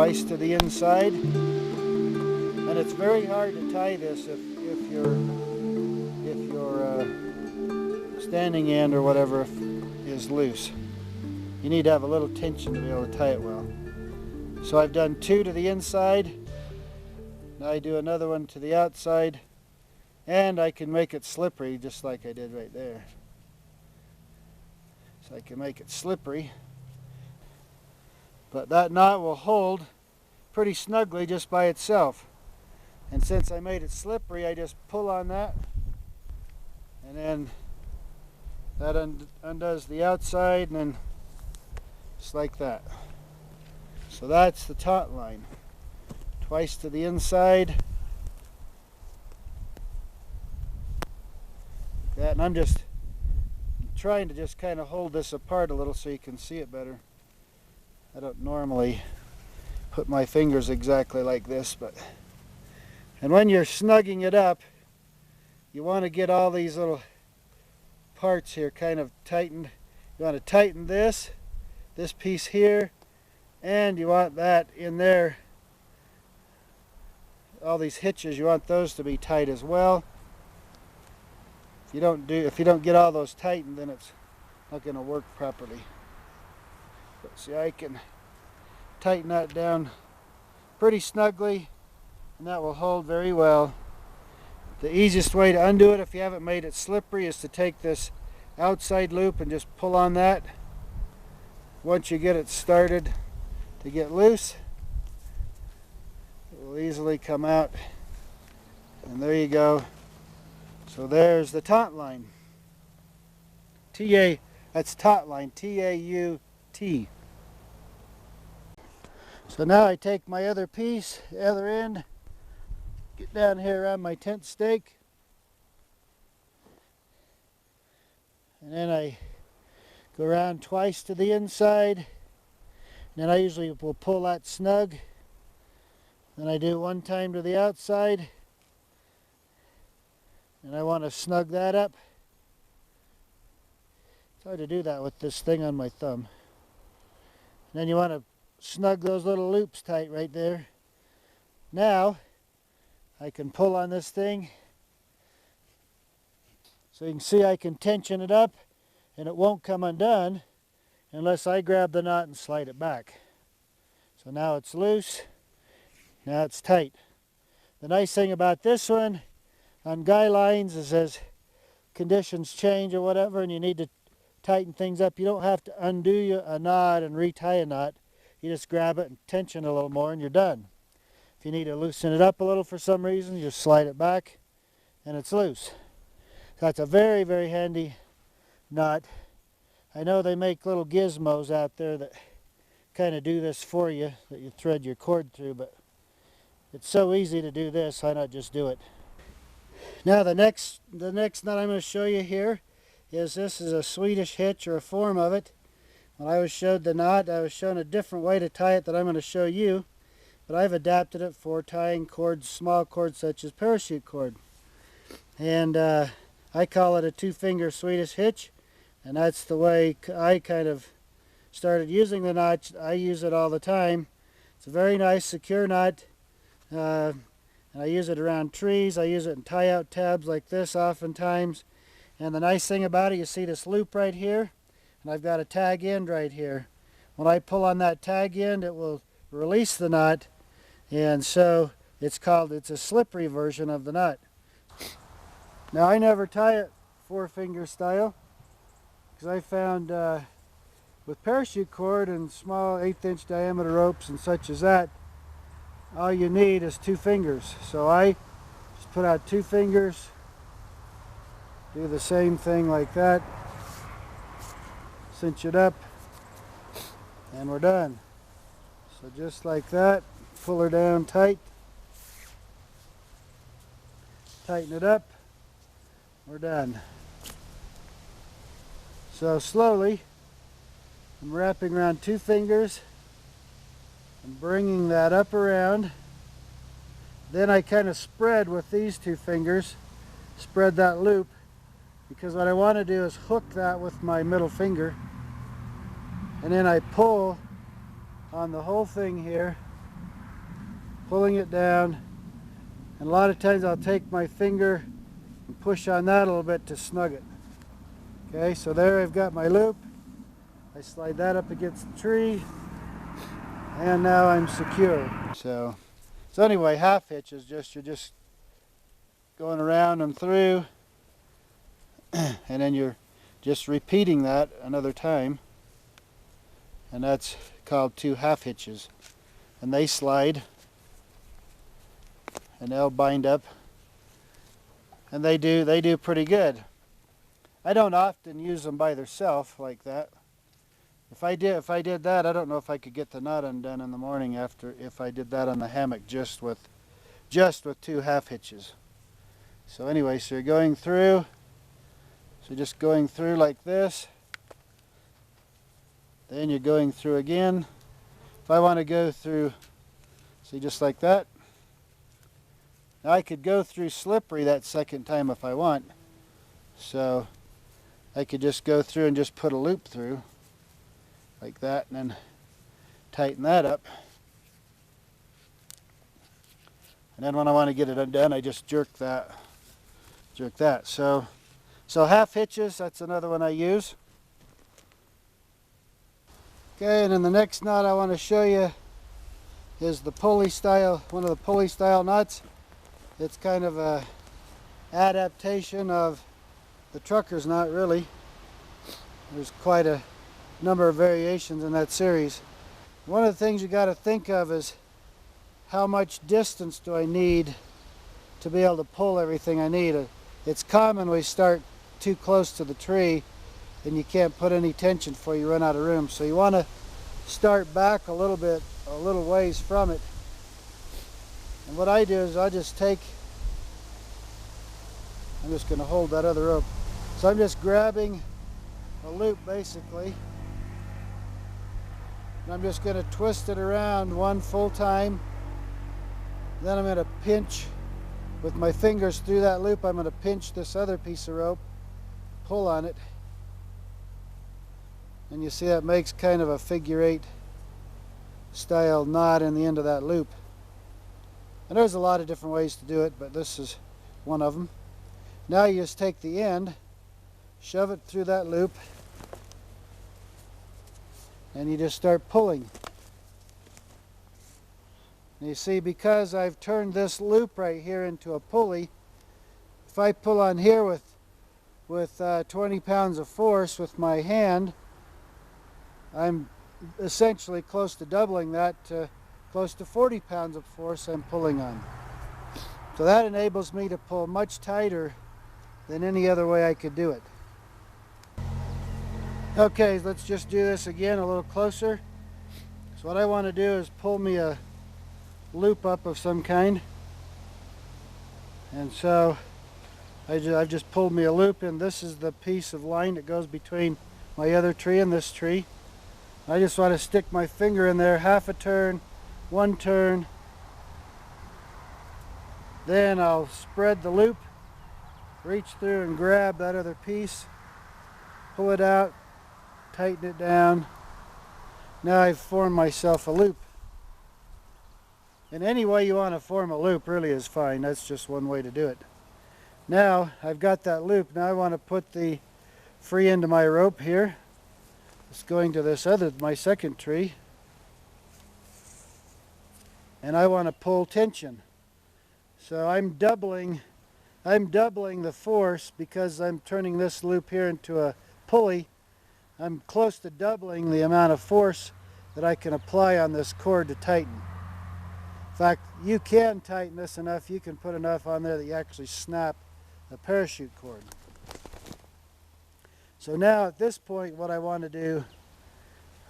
twice to the inside. And it's very hard to tie this if your standing end or whatever is loose. You need to have a little tension to be able to tie it well. So I've done 2 to the inside. Now I do another one to the outside, and I can make it slippery just like I did right there. So I can make it slippery, but that knot will hold pretty snugly just by itself. And since I made it slippery, I just pull on that, and then that undoes the outside, and then just like that. So that's the taut line. Twice to the inside. Like that, and I'm just trying to just kind of hold this apart a little so you can see it better. I don't normally put my fingers exactly like this, but and when you're snugging it up, you want to get all these little parts here kind of tightened. You want to tighten this piece here, and you want that in there. All these hitches, you want those to be tight as well. If you don't get all those tightened, then it's not going to work properly. But see, I can tighten that down pretty snugly, and that will hold very well. The easiest way to undo it if you haven't made it slippery is to take this outside loop and just pull on that. Once you get it started to get loose, it will easily come out, and there you go. So there's the taut line. That's taut line, T-A-U-T. So now I take my other piece, the other end, get down here around my tent stake, and then I go around twice to the inside, and then I usually will pull that snug. Then I do 1 time to the outside, and I want to snug that up. It's hard to do that with this thing on my thumb. And then you want to snug those little loops tight right there. Now I can pull on this thing, so you can see I can tension it up, and it won't come undone unless I grab the knot and slide it back. So now it's loose. Now it's tight. The nice thing about this one on guy lines is as conditions change or whatever and you need to tighten things up, you don't have to undo a knot and retie a knot. You just grab it and tension a little more and you're done. If you need to loosen it up a little for some reason, you just slide it back and it's loose. That's a very, very handy knot. I know they make little gizmos out there that kind of do this for you, that you thread your cord through, but it's so easy to do this, why not just do it? Now the next knot I'm going to show you here is this is a Swedish hitch, or a form of it. When I was showed the knot, I was shown a different way to tie it that I'm going to show you, but I've adapted it for tying cords, small cords such as parachute cord. And I call it a 2-finger Swedish hitch, and that's the way I kind of started using the knot. I use it all the time. It's a very nice, secure knot. And I use it around trees. I use it in tie-out tabs like this oftentimes. And the nice thing about it, you see this loop right here, and I've got a tag end right here. When I pull on that tag end, it will release the knot, and so it's a slippery version of the knot. Now I never tie it 4-finger style, because I found with parachute cord and small 1/8-inch diameter ropes and such as that, all you need is 2 fingers. So I just put out 2 fingers, do the same thing like that, cinch it up, and we're done. So just like that, pull her down tight, tighten it up, we're done. So slowly, I'm wrapping around 2 fingers and bringing that up around. Then I kind of spread with these 2 fingers, spread that loop, because what I want to do is hook that with my middle finger, and then I pull on the whole thing here pulling it down, and a lot of times I'll take my finger and push on that a little bit to snug it. Okay, so there I've got my loop. I slide that up against the tree, and now I'm secure. So anyway, half hitch is just, you're just going around and through, and then you're just repeating that another time, and that's called 2 half hitches. And they slide, and they'll bind up, and they do pretty good. I don't often use them by themselves like that. If I did that, I don't know if I could get the knot undone in the morning after, if I did that on the hammock just with 2 half hitches. So anyway, so you're going through, so just going through like this, then you're going through again. If I want to go through, see, just like that. Now I could go through slippery that second time if I want. So I could just go through and just put a loop through like that, and then tighten that up. And then when I want to get it undone, I just jerk that. So half hitches, that's another one I use. Okay, and then the next knot I want to show you is the pulley style, one of the pulley style knots. It's kind of a adaptation of the trucker's knot, really. There's quite a number of variations in that series. One of the things you got to think of is how much distance do I need to be able to pull everything I need. It's common we start too close to the tree and you can't put any tension before you run out of room. So you want to start back a little ways from it. And what I do is I just take, I'm just going to hold that other rope. So I'm just grabbing a loop basically. And I'm just going to twist it around one full time. Then I'm going to pinch with my fingers through that loop. I'm going to pinch this other piece of rope, pull on it, and you see that makes kind of a figure-8 style knot in the end of that loop. And there's a lot of different ways to do it, but this is one of them. Now you just take the end, shove it through that loop, and you just start pulling. And you see, because I've turned this loop right here into a pulley, if I pull on here with 20 pounds of force with my hand, I'm essentially close to doubling that to close to 40 pounds of force I'm pulling on. So that enables me to pull much tighter than any other way I could do it. Okay, let's just do this again a little closer. So what I want to do is pull me a loop up of some kind. And so I've just pulled me a loop, and this is the piece of line that goes between my other tree and this tree. I just want to stick my finger in there, half a turn, one turn. Then I'll spread the loop, reach through and grab that other piece, pull it out, tighten it down. Now I've formed myself a loop. And any way you want to form a loop really is fine. That's just one way to do it. Now I've got that loop. Now I want to put the free end of my rope here. It's going to this other, my second tree. And I want to pull tension. So I'm doubling the force because I'm turning this loop here into a pulley. I'm close to doubling the amount of force that I can apply on this cord to tighten. In fact, you can tighten this enough, you can put enough on there that you actually snap the parachute cord. So now at this point, what I want to do,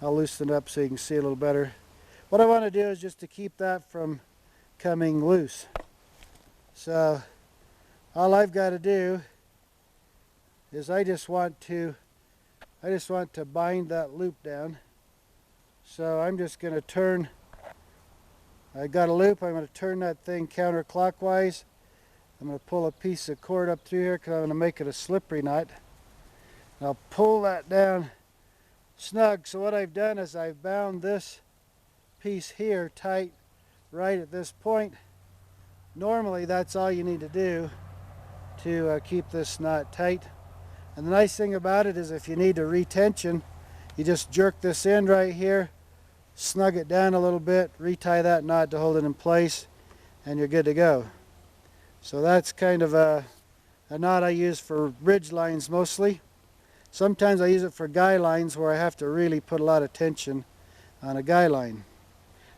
I'll loosen it up so you can see a little better. What I want to do is just to keep that from coming loose. So all I've got to do is I just want to bind that loop down. So I'm just going to turn, I got a loop, I'm going to turn that thing counterclockwise. I'm going to pull a piece of cord up through here because I'm going to make it a slippery knot. And I'll pull that down snug. So what I've done is I've bound this piece here tight right at this point. Normally that's all you need to do to keep this knot tight. And the nice thing about it is if you need a retension, you just jerk this end right here, snug it down a little bit, retie that knot to hold it in place, and you're good to go. So that's kind of a knot I use for ridge lines mostly. Sometimes I use it for guy lines where I have to really put a lot of tension on a guy line.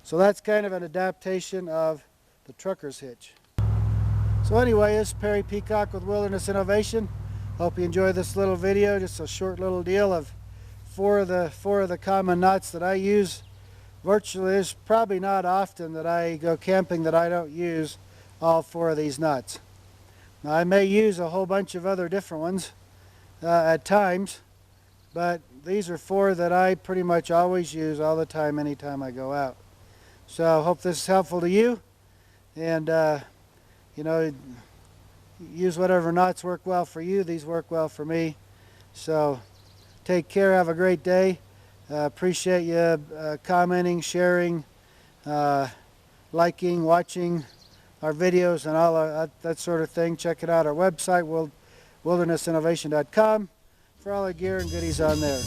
So that's kind of an adaptation of the trucker's hitch. So anyway, this is Perry Peacock with Wilderness Innovation. Hope you enjoyed this little video, just a short little deal of four of the common knots that I use. Virtually, there's probably not often that I go camping that I don't use all four of these knots. Now I may use a whole bunch of other different ones at times, but these are four that I pretty much always use all the time, anytime I go out. So I hope this is helpful to you, and you know, use whatever knots work well for you. These work well for me. So take care, have a great day. Appreciate you commenting, sharing, liking, watching our videos and all that sort of thing. Check it out, our website, wildernessinnovation.com, for all the gear and goodies on there.